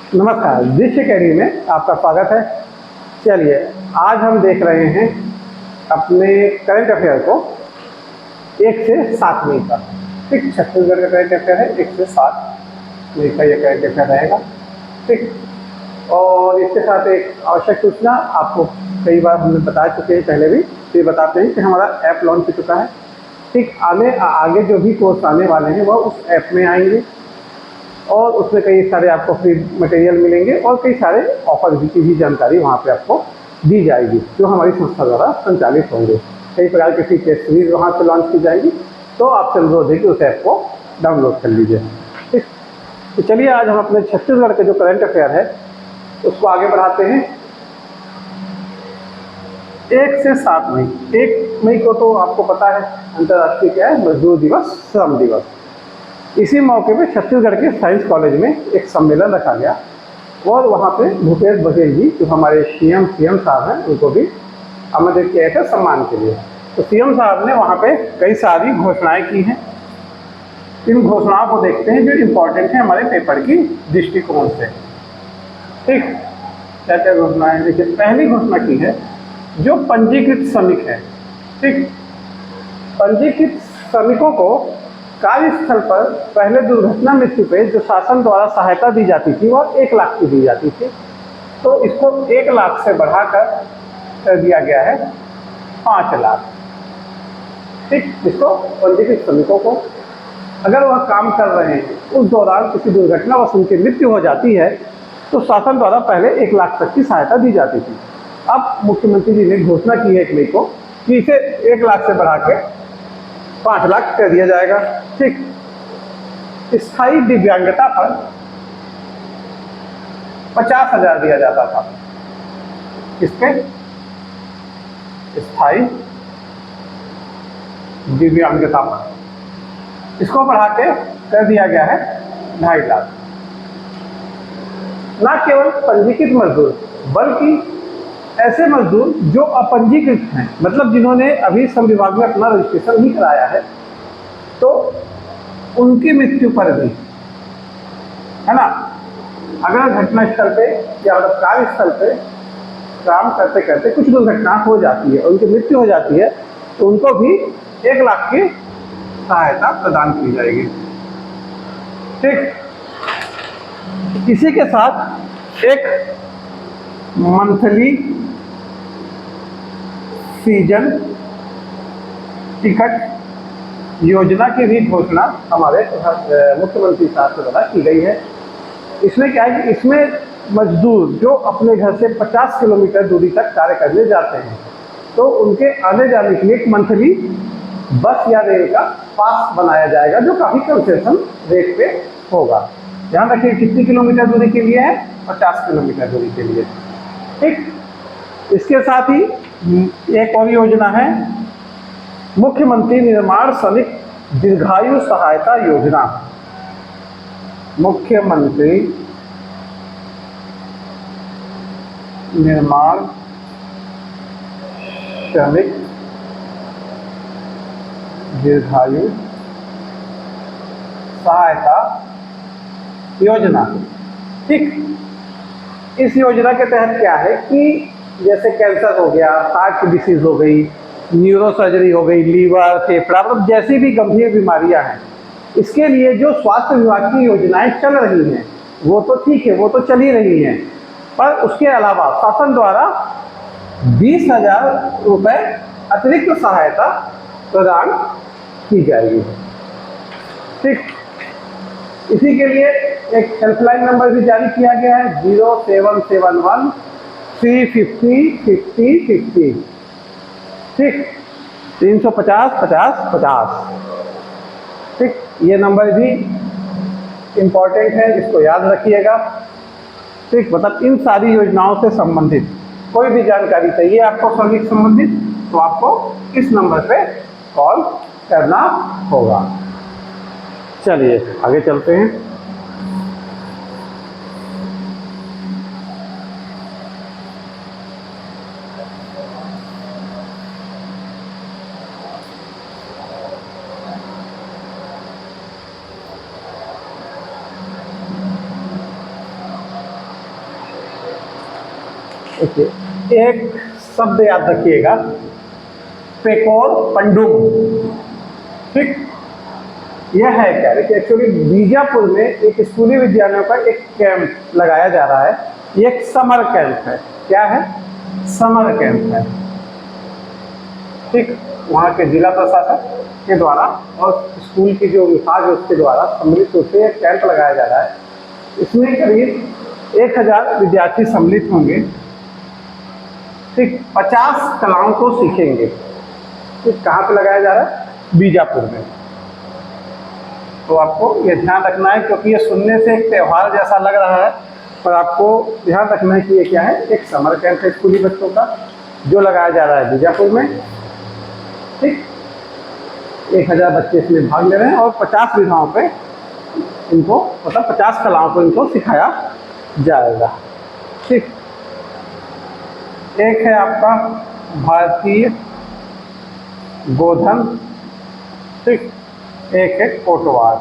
नमस्कार, दृश्य अकेडमी में आपका स्वागत है। चलिए, आज हम देख रहे हैं अपने करंट अफेयर को 1 से 7 मई का। ठीक, छत्तीसगढ़ का करंट अफेयर है, 1 से 7 मई का ये करंट अफेयर रहेगा। ठीक, और इसके साथ एक आवश्यक सूचना, आपको कई बार हमने बता चुके हैं पहले भी, ये बताते हैं कि हमारा ऐप लॉन्च हो चुका है। ठीक, आगे जो भी कोर्स आने वाले हैं वह उस ऐप में आएंगे और उसमें कई सारे आपको फ्री मटेरियल मिलेंगे और कई सारे ऑफर की भी जानकारी वहाँ पे आपको दी जाएगी, जो हमारी संस्था द्वारा संचालित होंगे। कई प्रकार की फ्री टेस्ट सीरीज वहाँ पे लॉन्च की जाएगी, तो आपसे अनुरोध है कि उस ऐप को डाउनलोड कर लीजिए। ठीक, तो चलिए आज हम अपने छत्तीसगढ़ के जो करंट अफेयर है उसको आगे बढ़ाते हैं। 1 से 7 मई, 1 मई को तो आपको पता है अंतर्राष्ट्रीय क्या है, मजदूर दिवस, श्रम दिवस। इसी मौके पे छत्तीसगढ़ के साइंस कॉलेज में एक सम्मेलन रखा गया और वहाँ पे भूपेश बघेल जी, जो हमारे सीएम साहब हैं, उनको भी आमंत्रित किया था सम्मान के लिए। तो सीएम साहब ने वहाँ पे कई सारी घोषणाएं की हैं। इन घोषणाओं को देखते हैं जो इम्पोर्टेंट है हमारे पेपर की दृष्टिकोण से। ठीक, क्या क्या घोषणाएं देखिए। पहली घोषणा की है जो पंजीकृत श्रमिक है। ठीक, पंजीकृत श्रमिकों को कार्यस्थल पर पहले दुर्घटना मृत्यु पे जो शासन द्वारा सहायता दी जाती थी वह 1 लाख की दी जाती थी, तो इसको 1 लाख से बढ़ाकर कर दिया गया है 5 लाख। ठीक, इसको पंजीकृत श्रमिकों को अगर वह काम कर रहे हैं उस दौरान किसी दुर्घटनावश उनकी मृत्यु हो जाती है तो शासन द्वारा पहले 1 लाख तक की सहायता दी जाती थी। अब मुख्यमंत्री जी ने घोषणा की है 1 मई को कि इसे 1 लाख से बढ़ा के 5 लाख कर दिया जाएगा। ठीक, स्थायी दिव्यांगता पर 50,000 दिया जाता था। इस पे स्थायी दिव्यांगता पर इसको बढ़ा के कर दिया गया है 2.5 लाख। न केवल पंजीकृत मजदूर बल्कि ऐसे मजदूर जो अपंजीकृत हैं, मतलब जिन्होंने अभी श्रम विभाग में अपना रजिस्ट्रेशन नहीं कराया है, तो उनकी मृत्यु पर भी, है ना, अगर घटनास्थल पे या मतलब कार्यस्थल पे काम करते करते कुछ दुर्घटना हो जाती है और उनकी मृत्यु हो जाती है तो उनको भी 1 लाख की सहायता प्रदान की जाएगी। ठीक, इसी के साथ एक मंथली सीजन टिकट योजना की भी घोषणा हमारे मुख्यमंत्री साहब के द्वारा की गई है। इसमें क्या है कि इसमें मजदूर जो अपने घर से 50 किलोमीटर दूरी तक कार्य करने जाते हैं तो उनके आने जाने के लिए एक मंथली बस या रेल का पास बनाया जाएगा जो काफ़ी कंसेशन रेट पे होगा। ध्यान रखिए कितनी किलोमीटर दूरी के लिए है, 50 किलोमीटर दूरी के लिए। ठीक, इसके साथ ही एक और योजना है मुख्यमंत्री निर्माण श्रमिक दीर्घायु सहायता योजना। मुख्यमंत्री निर्माण श्रमिक दीर्घायु सहायता योजना। ठीक, इस योजना के तहत क्या है कि जैसे कैंसर हो गया, हार्ट की डिसीज हो गई, न्यूरो सर्जरी हो गई, लीवर, फेफड़ा, मतलब जैसी भी गंभीर बीमारियां हैं, इसके लिए जो स्वास्थ्य विभाग की योजनाएं चल रही हैं वो तो ठीक है, वो तो चल ही रही हैं, पर उसके अलावा शासन द्वारा 20,000 रुपये अतिरिक्त सहायता प्रदान की जाएगी। ठीक, इसी के लिए एक हेल्पलाइन नंबर भी जारी किया गया है 0771 350 50 50। ठीक, 350 50 50। ठीक, ये नंबर भी इम्पोर्टेंट है, इसको याद रखिएगा। ठीक, मतलब इन सारी योजनाओं से संबंधित कोई भी जानकारी चाहिए आपको श्रमिक संबंधित तो आपको इस नंबर पे कॉल करना होगा। चलिए आगे चलते हैं। देखिए एक शब्द याद रखिएगा, पेकोर पंडुम। ठीक, यह है क्या, देखिए एक्चुअली बीजापुर में एक स्कूली विद्यालयों का एक कैंप लगाया जा रहा है। ये एक समर कैंप है। क्या है? समर कैंप है। ठीक, वहाँ के जिला प्रशासन के द्वारा और स्कूल की जो विभाग है उसके द्वारा सम्मिलित होकर एक कैंप लगाया जा रहा है। इसमें करीब 1000 विद्यार्थी सम्मिलित होंगे। ठीक, 50 कलाओं को सीखेंगे। ठीक, कहाँ पे लगाया जा रहा है? बीजापुर में। तो आपको ये ध्यान रखना है, क्योंकि ये सुनने से एक त्यौहार जैसा लग रहा है, पर आपको ध्यान रखना है कि ये क्या है, एक समर कैंप है स्कूली बच्चों का जो लगाया जा रहा है बीजापुर में। ठीक, 1000 बच्चे इसमें भाग ले रहे हैं और 50 विधाओं पे इनको, मतलब 50 कलाओं को इनको सिखाया जाएगा। ठीक, एक है आपका भारतीय गोधन। ठीक, एक है कोटवार।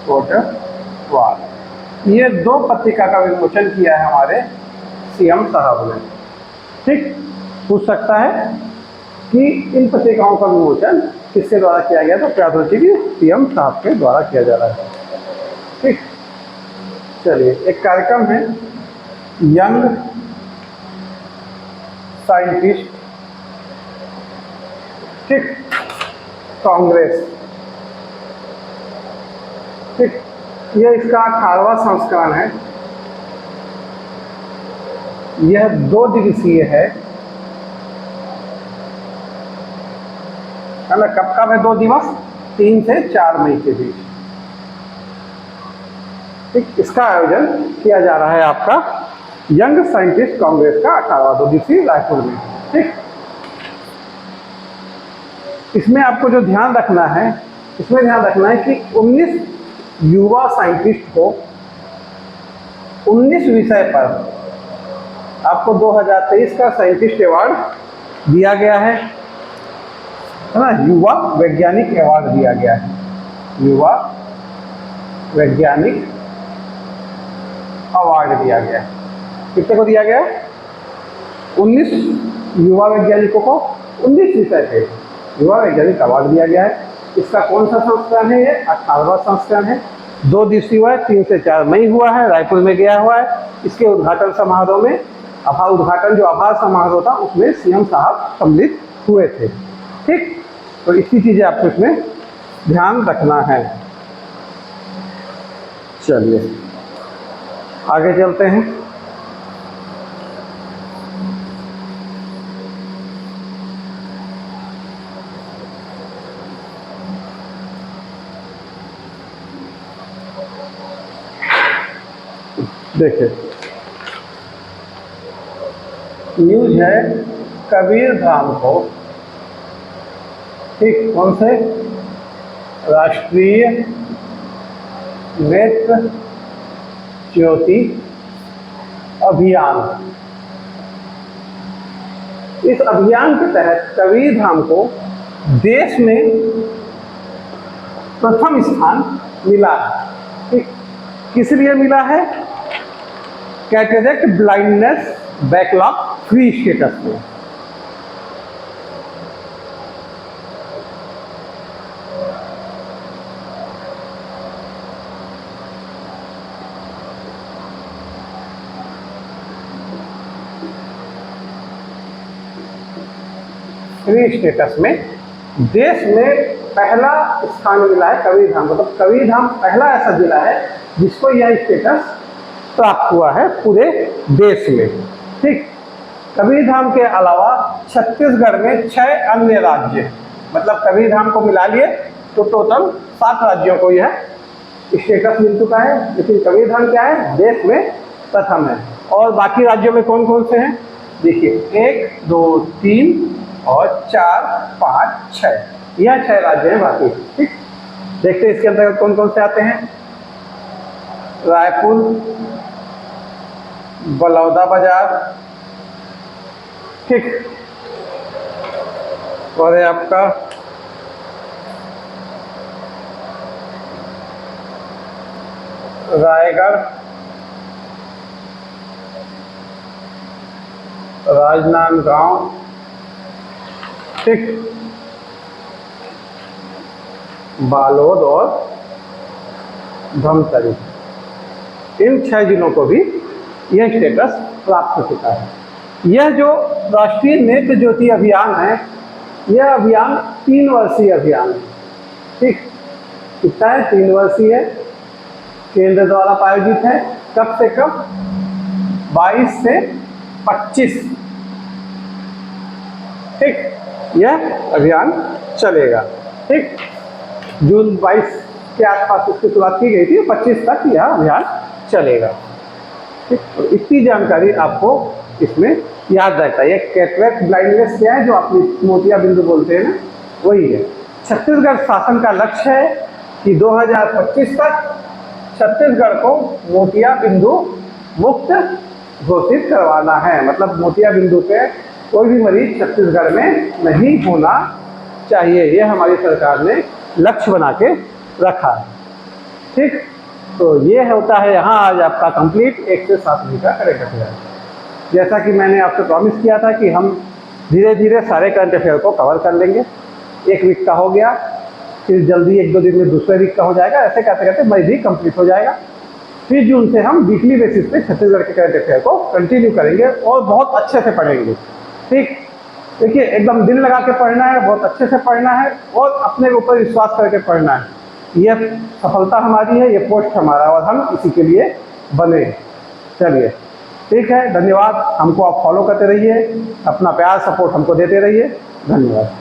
कोटवार, ये 2 पत्रिका का विमोचन किया है हमारे सीएम साहब ने। ठीक, पूछ सकता है कि इन पत्रिकाओं का विमोचन किसके द्वारा किया गया, तो प्रौद्योगिकी सीएम साहब के द्वारा किया जा रहा है। ठीक, चलिए एक कार्यक्रम है यंग साइंटिस्ट, ठीक, कांग्रेस। ठीक, यह इसका 18वां संस्करण है। यह 2 दिवसीय है ना? कब है 2 दिवस? 3 से 4 मई के बीच। ठीक, इसका आयोजन किया जा रहा है आपका यंग साइंटिस्ट कांग्रेस का 18वां 2 दिवसीय रायपुर में। ठीक, इसमें आपको जो ध्यान रखना है, इसमें ध्यान रखना है कि 19 युवा साइंटिस्ट को 19 विषय पर आपको 2023 का साइंटिस्ट अवार्ड दिया गया है ना? युवा वैज्ञानिक अवार्ड दिया गया है। युवा वैज्ञानिक अवार्ड दिया गया है। कितने को दिया गया है? 19 युवा वैज्ञानिकों को 19 विषय पे युवा वैज्ञानिक अवार्ड दिया गया है। इसका कौन सा संस्करण है? ये 18वां संस्करण है। 2 दिवसीय हुआ है, 3 से 4 मई हुआ है, रायपुर में गया हुआ है। इसके उद्घाटन समारोह में उद्घाटन जो आभार समारोह था उसमें सीएम साहब सम्मिलित हुए थे। ठीक, तो इसी चीजें आपको इसमें ध्यान रखना है। चलिए आगे चलते हैं। देखिए न्यूज है कबीर धाम को, ठीक, कौन से राष्ट्रीय नेत्र ज्योति अभियान, इस अभियान के तहत कबीर धाम को देश में प्रथम स्थान मिला है। ठीक, किस लिए मिला है? Cataract blindness backlog free status में। फ्री स्टेटस में देश में पहला स्थान मिला है कबीर धाम को। मतलब कबीर धाम पहला ऐसा जिला है जिसको यह स्टेटस प्राप्त हुआ है पूरे देश में। ठीक, कबीर धाम के अलावा छत्तीसगढ़ में 6 अन्य राज्य, मतलब कबीर धाम को मिला लिए तो टोटल 7 राज्यों को यह स्टेटस मिल चुका है। लेकिन कबीर धाम क्या है? देश में प्रथम है। और बाकी राज्यों में कौन कौन से हैं? देखिए 1, 2, 3 और 4, 5, 6, यह 6 राज्य हैं बाकी। ठीक, देखते हैं इसके अंतर्गत कौन कौन से आते हैं। रायपुर, बलौदाबाजार, ठीक, और आपका रायगढ़, राजनांदगांव, ठीक, बालोद और धमतरी, इन 6 जिलों को भी यह स्टेटस प्राप्त हो चुका है। यह जो राष्ट्रीय नेत्र ज्योति अभियान है, यह अभियान 3 वर्षीय अभियान है, ठीक, कितना है, 3 वर्षीय, केंद्र द्वारा प्रायोजित है। कब से कब, 22 से 25, ठीक, यह अभियान चलेगा, ठीक, जून 22 के आसपास इसकी शुरुआत की गई थी, 25 तक यह अभियान चलेगा, ठीक। तो इतनी जानकारी आपको इसमें याद रखता है। ये कैटरेक्ट ब्लाइंडनेस क्या है, जो आप मोतिया बिंदु बोलते हैं ना, वही है। छत्तीसगढ़ शासन का लक्ष्य है कि 2025 तक छत्तीसगढ़ को मोतिया बिंदु मुक्त घोषित करवाना है। मतलब मोतिया बिंदु पे कोई भी मरीज छत्तीसगढ़ में नहीं होना चाहिए, ये हमारी सरकार ने लक्ष्य बना के रखा है, ठीक। तो ये होता है यहाँ आज आपका कंप्लीट 1 से 7वीं का करंट अफेयर। जैसा कि मैंने आपसे प्रॉमिस किया था कि हम धीरे धीरे सारे करंट अफेयर को कवर कर लेंगे। 1 वीक का हो गया, फिर जल्दी 1-2 दिन में दूसरे वीक का हो जाएगा, ऐसे करते करते मई भी कंप्लीट हो जाएगा। फिर जून से हम वीकली बेसिस पे छत्तीसगढ़ के करंट अफेयर को कंटिन्यू करेंगे और बहुत अच्छे से पढ़ेंगे, ठीक। देखिए, एकदम दिल लगा के पढ़ना है, बहुत अच्छे से पढ़ना है और अपने ऊपर विश्वास करके पढ़ना है। यह सफलता हमारी है, ये पोस्ट हमारा, और हम इसी के लिए बने। चलिए, ठीक है, धन्यवाद। हमको आप फॉलो करते रहिए, अपना प्यार सपोर्ट हमको देते रहिए। धन्यवाद।